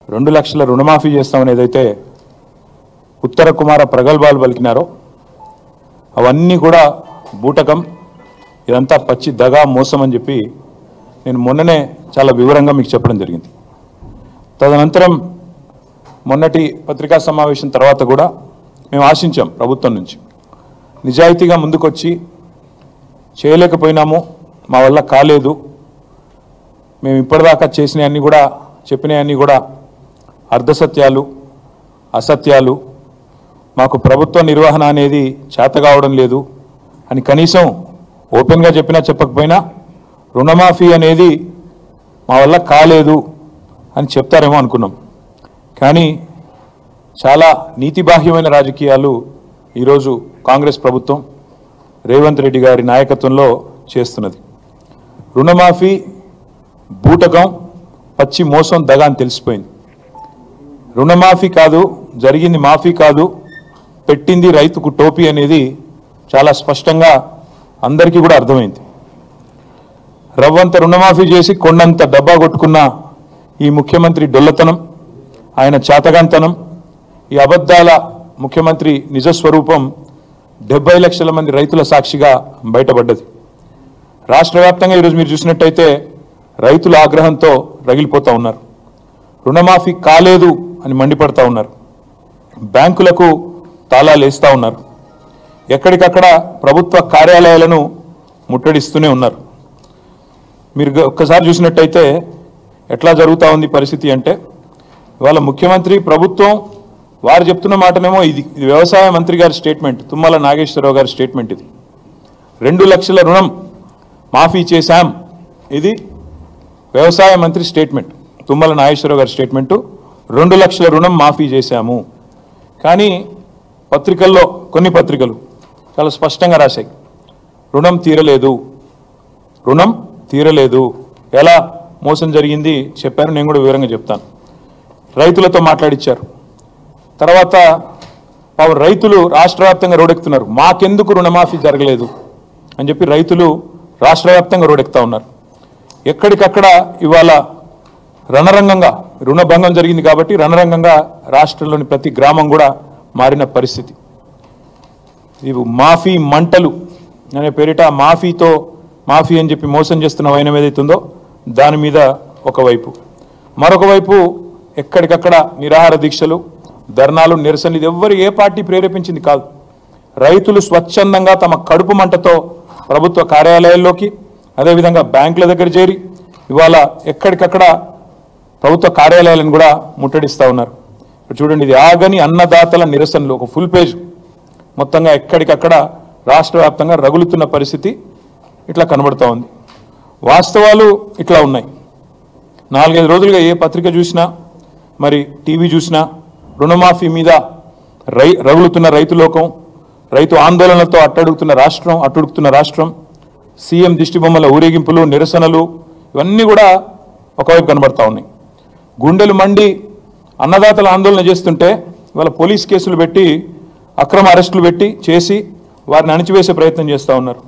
2 లక్షల రుణమాఫీ చేస్తామని ఏదైతే ఉత్తర కుమార ప్రగల్భాలు పలికినారో అవన్నీ కూడా బూటకం, ఇదంతా పచ్చి దగా మోసం అని చెప్పి నేను మొన్ననే చాలా వివరంగా మీకు చెప్పడం జరిగింది. తదనంతరం మొన్నటి పత్రికా సమావేశం తర్వాత కూడా మేము ఆశించాం ప్రభుత్వం నుంచి నిజాయితీగా ముందుకొచ్చి చేయలేకపోయినాము, మా వల్ల కాలేదు, మేము ఇప్పటిదాకా చేసినవన్నీ కూడా చెప్పినవన్నీ కూడా అర్ధసత్యాలు, అసత్యాలు, మాకు ప్రభుత్వ నిర్వహణ అనేది చేత కావడం లేదు అని కనీసం ఓపెన్గా చెప్పినా చెప్పకపోయినా రుణమాఫీ అనేది మా వల్ల కాలేదు అని చెప్తారేమో అనుకున్నాం. కానీ చాలా నీతిబాహ్యమైన రాజకీయాలు ఈరోజు కాంగ్రెస్ ప్రభుత్వం రేవంత్ రెడ్డి గారి నాయకత్వంలో చేస్తున్నది. రుణమాఫీ బూటకం, పచ్చి మోసం, దగా అని తెలిసిపోయింది. రుణమాఫీ కాదు, జరిగింది మాఫీ కాదు, పెట్టింది రైతుకు టోపీ అనేది చాలా స్పష్టంగా అందరికీ కూడా అర్థమైంది. రవ్వంత రుణమాఫీ చేసి కొండంత డబ్బా కొట్టుకున్న ఈ ముఖ్యమంత్రి డొల్లతనం, ఆయన చేతగాంతనం, ఈ అబద్ధాల ముఖ్యమంత్రి నిజస్వరూపం 70 లక్షల మంది రైతుల సాక్షిగా బయటపడ్డది. రాష్ట్ర వ్యాప్తంగా ఈరోజు మీరు చూసినట్టయితే రైతుల ఆగ్రహంతో రగిలిపోతూ ఉన్నారు. రుణమాఫీ కాలేదు అని మండిపడతా ఉన్నారు. బ్యాంకులకు తాళాలు వేస్తూ ఉన్నారు. ఎక్కడికక్కడ ప్రభుత్వ కార్యాలయాలను ముట్టడిస్తూనే ఉన్నారు. మీరు ఒక్కసారి చూసినట్టయితే ఎట్లా జరుగుతూ ఉంది పరిస్థితి అంటే, ఇవాళ ముఖ్యమంత్రి ప్రభుత్వం వారు చెప్తున్న మాటనేమో ఇది వ్యవసాయ మంత్రి గారి స్టేట్మెంట్, తుమ్మల నాగేశ్వరరావు గారి స్టేట్మెంట్. ఇది 2 లక్షల రుణం మాఫీ చేశాం, ఇది వ్యవసాయ మంత్రి స్టేట్మెంట్, తుమ్మల నాగేశ్వరరావు గారి స్టేట్మెంటు. 2 లక్షల రుణం మాఫీ చేశాము. కానీ పత్రికల్లో కొన్ని పత్రికలు చాలా స్పష్టంగా రాశాయి, రుణం తీరలేదు, రుణం తీరలేదు. ఎలా మోసం జరిగింది చెప్పారు, నేను కూడా వివరంగా చెప్తాను. రైతులతో మాట్లాడిచ్చారు. తర్వాత రైతులు రాష్ట్ర వ్యాప్తంగా రోడెక్కుతున్నారు, మాకెందుకు రుణమాఫీ జరగలేదు అని చెప్పి రైతులు రాష్ట్ర వ్యాప్తంగా రోడెక్కుతా ఉన్నారు. ఎక్కడికక్కడ ఇవాళ రణరంగంగా రుణభంగం జరిగింది కాబట్టి రణరంగంగా రాష్ట్రంలోని ప్రతి గ్రామం కూడా మారిన పరిస్థితి. ఇవి మాఫీ మంటలు అనే పేరిట మాఫీ అని చెప్పి మోసం చేస్తున్న వైనం ఏదైతుందో దాని మీద ఒకవైపు, మరొక వైపు ఎక్కడికక్కడ నిరాహార దీక్షలు, ధర్నాలు, నిరసనలు. ఇది ఏ పార్టీ ప్రేరేపించింది కాదు. రైతులు స్వచ్ఛందంగా తమ కడుపు మంటతో ప్రభుత్వ కార్యాలయాల్లోకి, అదేవిధంగా బ్యాంకుల దగ్గర చేరి ఇవాళ ఎక్కడికక్కడ ప్రభుత్వ కార్యాలయాలను కూడా ముట్టడిస్తూ ఉన్నారు. ఇప్పుడు చూడండి, ఇది ఆగని అన్నదాతల నిరసనలు, ఒక ఫుల్ పేజ్ మొత్తంగా ఎక్కడికక్కడ రాష్ట్ర వ్యాప్తంగా రగులుతున్న పరిస్థితి ఇట్లా కనబడుతూ ఉంది. వాస్తవాలు ఇట్లా ఉన్నాయి. 4-5 రోజులుగా ఏ పత్రిక చూసినా, మరి టీవీ చూసినా రుణమాఫీ మీద రగులుతున్న రైతు లోకం, రైతు ఆందోళనలతో అట్టుడుకుతున్న రాష్ట్రం, సీఎం దిష్టిబొమ్మల ఊరేగింపులు, నిరసనలు, ఇవన్నీ కూడా ఒకవైపు కనబడతా ఉన్నాయి. గుండెలు మండి అన్నదాతల ఆందోళన చేస్తుంటే ఇవాళ పోలీస్ కేసులు పెట్టి, అక్రమ అరెస్టులు పెట్టి చేసి వారిని అణిచివేసే ప్రయత్నం చేస్తూ ఉన్నారు.